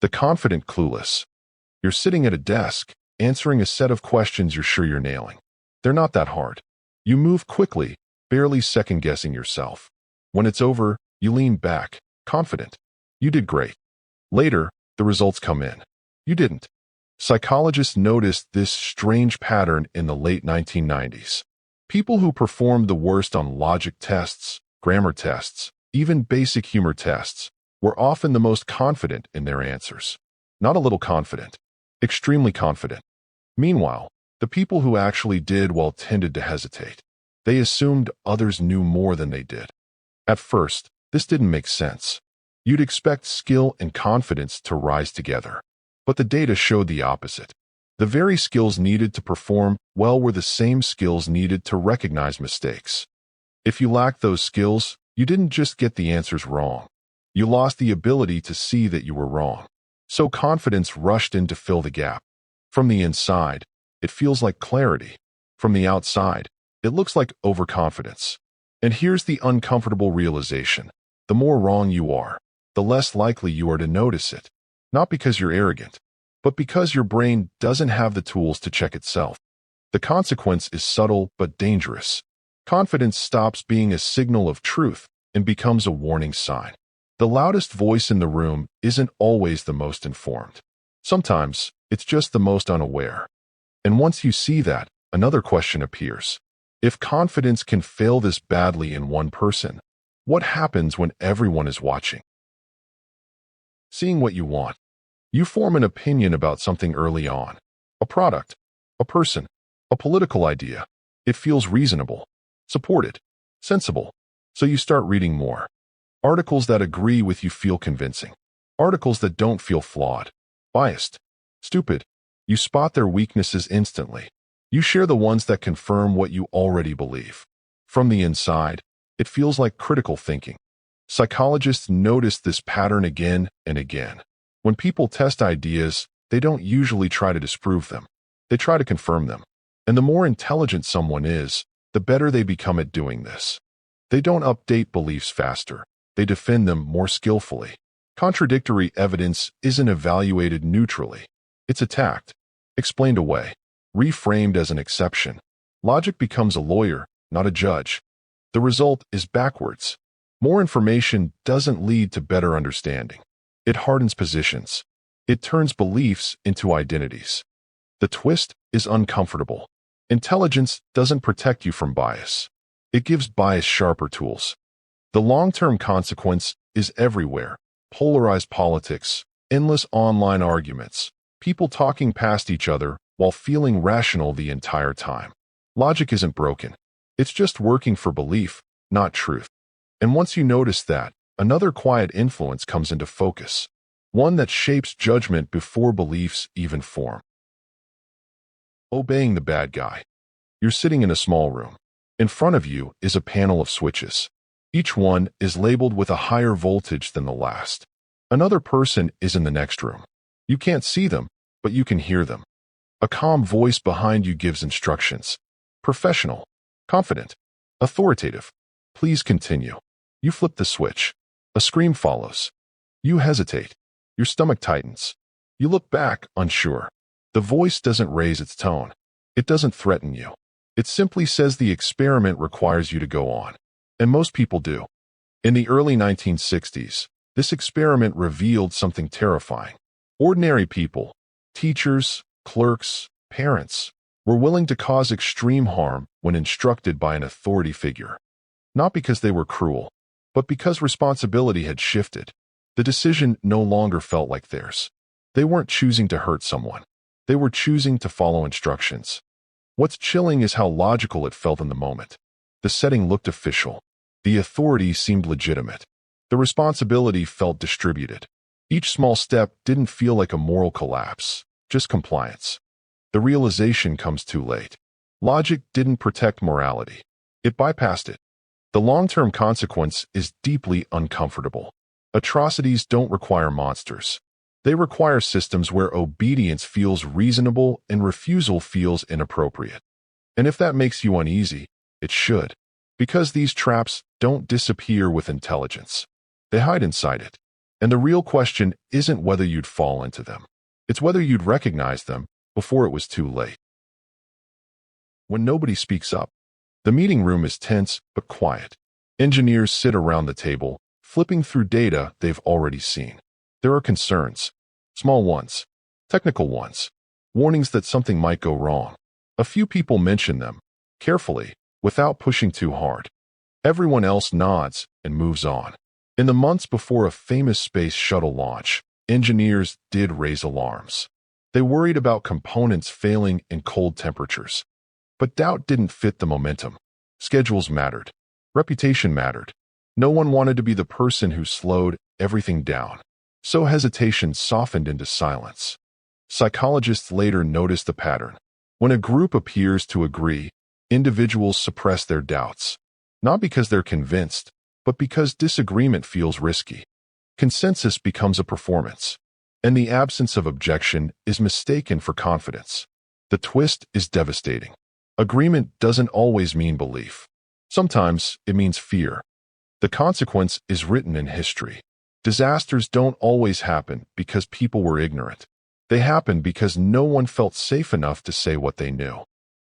The confident clueless. You're sitting at a desk, answering a set of questions you're sure you're nailing. They're not that hard. You move quickly, barely second-guessing yourself. When it's over, you lean back, confident. You did great. Later, the results come in. You didn't. Psychologists noticed this strange pattern in the late 1990s. People who performed the worst on logic tests, grammar tests, even basic humor tests, were often the most confident in their answers. Not a little confident. Extremely confident. Meanwhile, the people who actually did well tended to hesitate. They assumed others knew more than they did. At first, this didn't make sense. You'd expect skill and confidence to rise together. But the data showed the opposite. The very skills needed to perform well were the same skills needed to recognize mistakes. If you lacked those skills, you didn't just get the answers wrong. You lost the ability to see that you were wrong. So confidence rushed in to fill the gap. From the inside, it feels like clarity. From the outside, it looks like overconfidence. And here's the uncomfortable realization. The more wrong you are, the less likely you are to notice it. Not because you're arrogant, but because your brain doesn't have the tools to check itself. The consequence is subtle but dangerous. Confidence stops being a signal of truth and becomes a warning sign. The loudest voice in the room isn't always the most informed. Sometimes, it's just the most unaware. And once you see that, another question appears. If confidence can fail this badly in one person, what happens when everyone is watching? Seeing what you want. You form an opinion about something early on. A product, a person, a political idea. It feels reasonable, supported, sensible. So you start reading more. Articles that agree with you feel convincing. Articles that don't feel flawed, biased, stupid. You spot their weaknesses instantly. You share the ones that confirm what you already believe. From the inside, it feels like critical thinking. Psychologists notice this pattern again and again. When people test ideas, they don't usually try to disprove them. They try to confirm them. And the more intelligent someone is, the better they become at doing this. They don't update beliefs faster. They defend them more skillfully. Contradictory evidence isn't evaluated neutrally. It's attacked, explained away, reframed as an exception. Logic becomes a lawyer, not a judge. The result is backwards. More information doesn't lead to better understanding. It hardens positions. It turns beliefs into identities. The twist is uncomfortable. Intelligence doesn't protect you from bias. It gives bias sharper tools. The long-term consequence is everywhere. Polarized politics, endless online arguments, people talking past each other while feeling rational the entire time. Logic isn't broken. It's just working for belief, not truth. And once you notice that, another quiet influence comes into focus. One that shapes judgment before beliefs even form. Obeying the bad guy. You're sitting in a small room. In front of you is a panel of switches. Each one is labeled with a higher voltage than the last. Another person is in the next room. You can't see them, but you can hear them. A calm voice behind you gives instructions. Professional, confident, authoritative. Please continue. You flip the switch. A scream follows. You hesitate. Your stomach tightens. You look back, unsure. The voice doesn't raise its tone. It doesn't threaten you. It simply says the experiment requires you to go on. And most people do. In the early 1960s, this experiment revealed something terrifying. Ordinary people, teachers, clerks, parents, were willing to cause extreme harm when instructed by an authority figure. Not because they were cruel, but because responsibility had shifted. The decision no longer felt like theirs. They weren't choosing to hurt someone. They were choosing to follow instructions. What's chilling is how logical it felt in the moment. The setting looked official. The authority seemed legitimate. The responsibility felt distributed. Each small step didn't feel like a moral collapse, just compliance. The realization comes too late. Logic didn't protect morality. It bypassed it. The long-term consequence is deeply uncomfortable. Atrocities don't require monsters. They require systems where obedience feels reasonable and refusal feels inappropriate. And if that makes you uneasy, it should. Because these traps don't disappear with intelligence. They hide inside it. And the real question isn't whether you'd fall into them. It's whether you'd recognize them before it was too late. When nobody speaks up, the meeting room is tense but quiet. Engineers sit around the table, flipping through data they've already seen. There are concerns, small ones, technical ones, warnings that something might go wrong. A few people mention them, carefully, without pushing too hard. Everyone else nods and moves on. In the months before a famous space shuttle launch, engineers did raise alarms. They worried about components failing in cold temperatures. But doubt didn't fit the momentum. Schedules mattered. Reputation mattered. No one wanted to be the person who slowed everything down. So hesitation softened into silence. Psychologists later noticed the pattern. When a group appears to agree, individuals suppress their doubts. Not because they're convinced, but because disagreement feels risky. Consensus becomes a performance, and the absence of objection is mistaken for confidence. The twist is devastating. Agreement doesn't always mean belief. Sometimes it means fear. The consequence is written in history. Disasters don't always happen because people were ignorant. They happen because no one felt safe enough to say what they knew.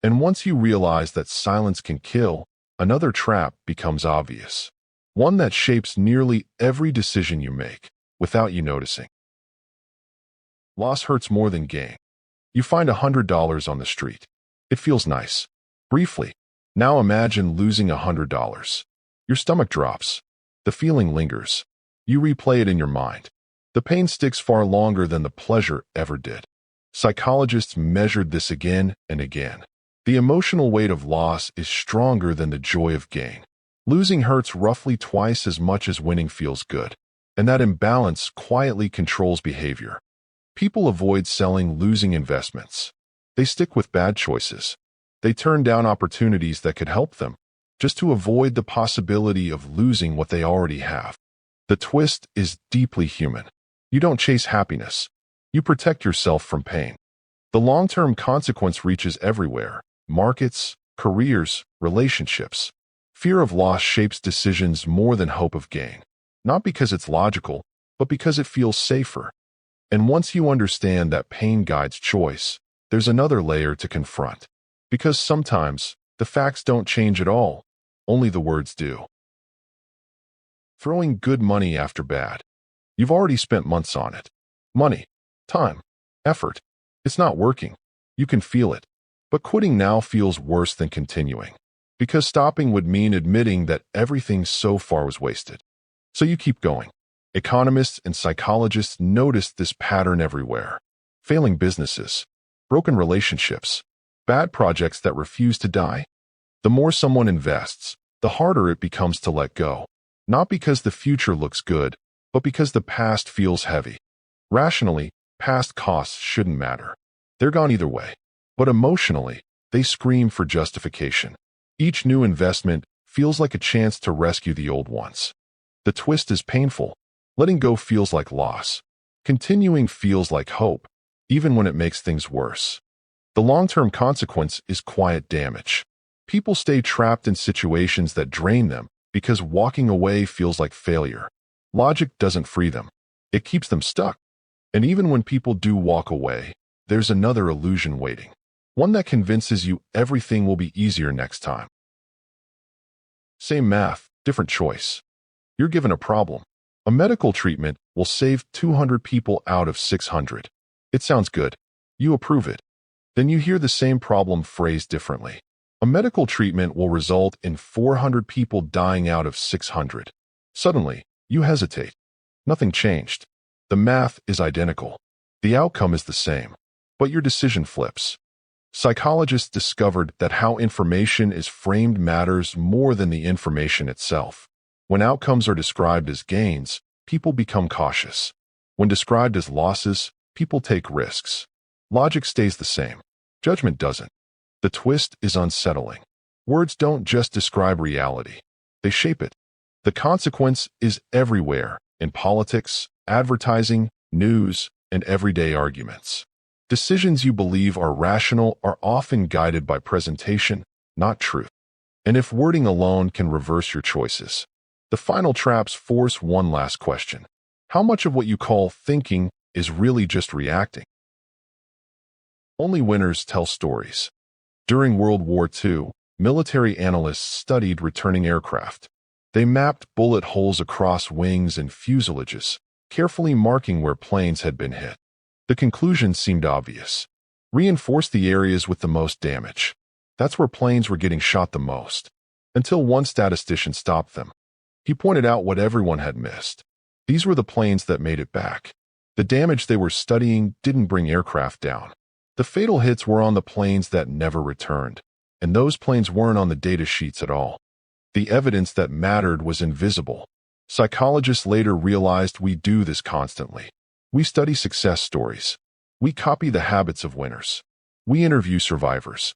And once you realize that silence can kill, another trap becomes obvious. One that shapes nearly every decision you make, without you noticing. Loss hurts more than gain. You find $100 on the street. It feels nice. Briefly. Now imagine losing $100. Your stomach drops. The feeling lingers. You replay it in your mind. The pain sticks far longer than the pleasure ever did. Psychologists measured this again and again. The emotional weight of loss is stronger than the joy of gain. Losing hurts roughly twice as much as winning feels good. And that imbalance quietly controls behavior. People avoid selling losing investments. They stick with bad choices. They turn down opportunities that could help them, just to avoid the possibility of losing what they already have. The twist is deeply human. You don't chase happiness. You protect yourself from pain. The long-term consequence reaches everywhere: markets, careers, relationships. Fear of loss shapes decisions more than hope of gain. Not because it's logical, but because it feels safer. And once you understand that pain guides choice, there's another layer to confront. Because sometimes, the facts don't change at all, only the words do. Throwing good money after bad. You've already spent months on it. Money, time, effort. It's not working. You can feel it. But quitting now feels worse than continuing. Because stopping would mean admitting that everything so far was wasted. So you keep going. Economists and psychologists noticed this pattern everywhere. Failing businesses, broken relationships, bad projects that refuse to die. The more someone invests, the harder it becomes to let go. Not because the future looks good, but because the past feels heavy. Rationally, past costs shouldn't matter. They're gone either way. But emotionally, they scream for justification. Each new investment feels like a chance to rescue the old ones. The twist is painful. Letting go feels like loss. Continuing feels like hope, even when it makes things worse. The long-term consequence is quiet damage. People stay trapped in situations that drain them because walking away feels like failure. Logic doesn't free them. It keeps them stuck. And even when people do walk away, there's another illusion waiting. One that convinces you everything will be easier next time. Same math, different choice. You're given a problem. A medical treatment will save 200 people out of 600. It sounds good. You approve it. Then you hear the same problem phrased differently. A medical treatment will result in 400 people dying out of 600. Suddenly, you hesitate. Nothing changed. The math is identical. The outcome is the same. But your decision flips. Psychologists discovered that how information is framed matters more than the information itself. When outcomes are described as gains, people become cautious. When described as losses, people take risks. Logic stays the same. Judgment doesn't. The twist is unsettling. Words don't just describe reality. They shape it. The consequence is everywhere, in politics, advertising, news, and everyday arguments. Decisions you believe are rational are often guided by presentation, not truth. And if wording alone can reverse your choices, the final traps force one last question. How much of what you call thinking is really just reacting? Only winners tell stories. During World War II, military analysts studied returning aircraft. They mapped bullet holes across wings and fuselages, carefully marking where planes had been hit. The conclusion seemed obvious. Reinforce the areas with the most damage. That's where planes were getting shot the most. Until one statistician stopped them. He pointed out what everyone had missed. These were the planes that made it back. The damage they were studying didn't bring aircraft down. The fatal hits were on the planes that never returned, and those planes weren't on the data sheets at all. The evidence that mattered was invisible. Psychologists later realized we do this constantly. We study success stories. We copy the habits of winners. We interview survivors.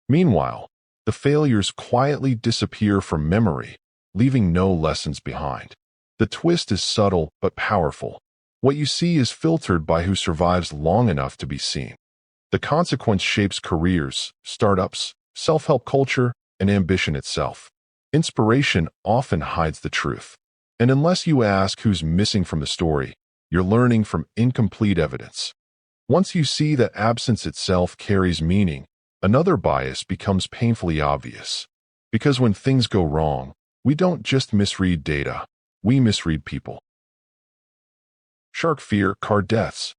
Meanwhile, the failures quietly disappear from memory, leaving no lessons behind. The twist is subtle but powerful. What you see is filtered by who survives long enough to be seen. The consequence shapes careers, startups, self-help culture, and ambition itself. Inspiration often hides the truth. And unless you ask who's missing from the story, you're learning from incomplete evidence. Once you see that absence itself carries meaning, another bias becomes painfully obvious. Because when things go wrong, we don't just misread data, we misread people. Shark fear, car deaths.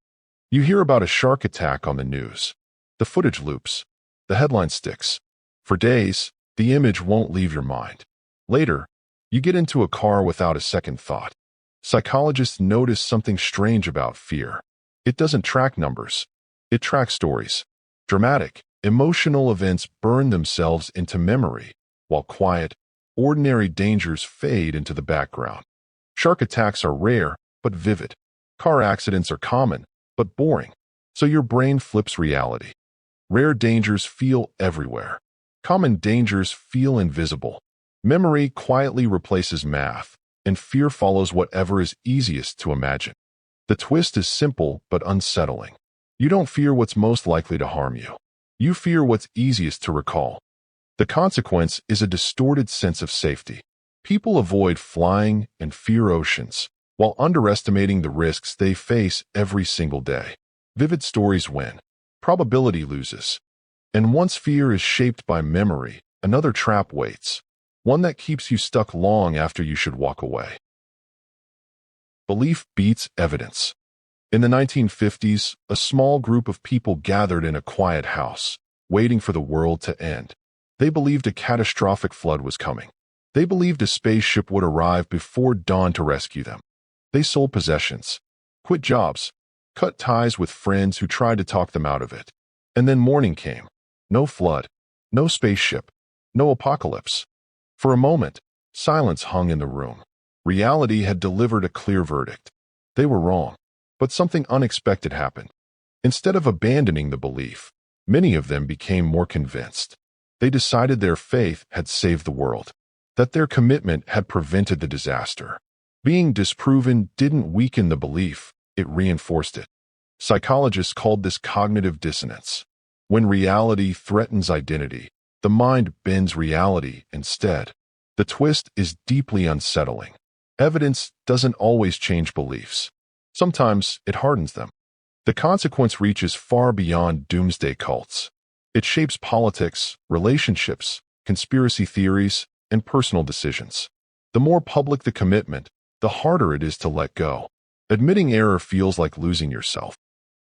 You hear about a shark attack on the news. The footage loops. The headline sticks. For days, the image won't leave your mind. Later, you get into a car without a second thought. Psychologists notice something strange about fear. It doesn't track numbers. It tracks stories. Dramatic, emotional events burn themselves into memory, while quiet, ordinary dangers fade into the background. Shark attacks are rare, but vivid. Car accidents are common, but boring. So your brain flips reality. Rare dangers feel everywhere. Common dangers feel invisible. Memory quietly replaces math, and fear follows whatever is easiest to imagine. The twist is simple but unsettling. You don't fear what's most likely to harm you. You fear what's easiest to recall. The consequence is a distorted sense of safety. People avoid flying and fear oceans, while underestimating the risks they face every single day. Vivid stories win. Probability loses. And once fear is shaped by memory, another trap waits. One that keeps you stuck long after you should walk away. Belief beats evidence. In the 1950s, a small group of people gathered in a quiet house, waiting for the world to end. They believed a catastrophic flood was coming. They believed a spaceship would arrive before dawn to rescue them. They sold possessions, quit jobs, cut ties with friends who tried to talk them out of it. And then morning came. No flood, no spaceship, no apocalypse. For a moment, silence hung in the room. Reality had delivered a clear verdict. They were wrong. But something unexpected happened. Instead of abandoning the belief, many of them became more convinced. They decided their faith had saved the world, that their commitment had prevented the disaster. Being disproven didn't weaken the belief, it reinforced it. Psychologists called this cognitive dissonance. When reality threatens identity, the mind bends reality instead. The twist is deeply unsettling. Evidence doesn't always change beliefs. Sometimes it hardens them. The consequence reaches far beyond doomsday cults. It shapes politics, relationships, conspiracy theories, and personal decisions. The more public the commitment, the harder it is to let go. Admitting error feels like losing yourself.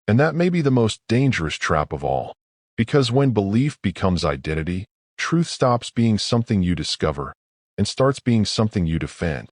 And that may be the most dangerous trap of all. Because when belief becomes identity, truth stops being something you discover and starts being something you defend.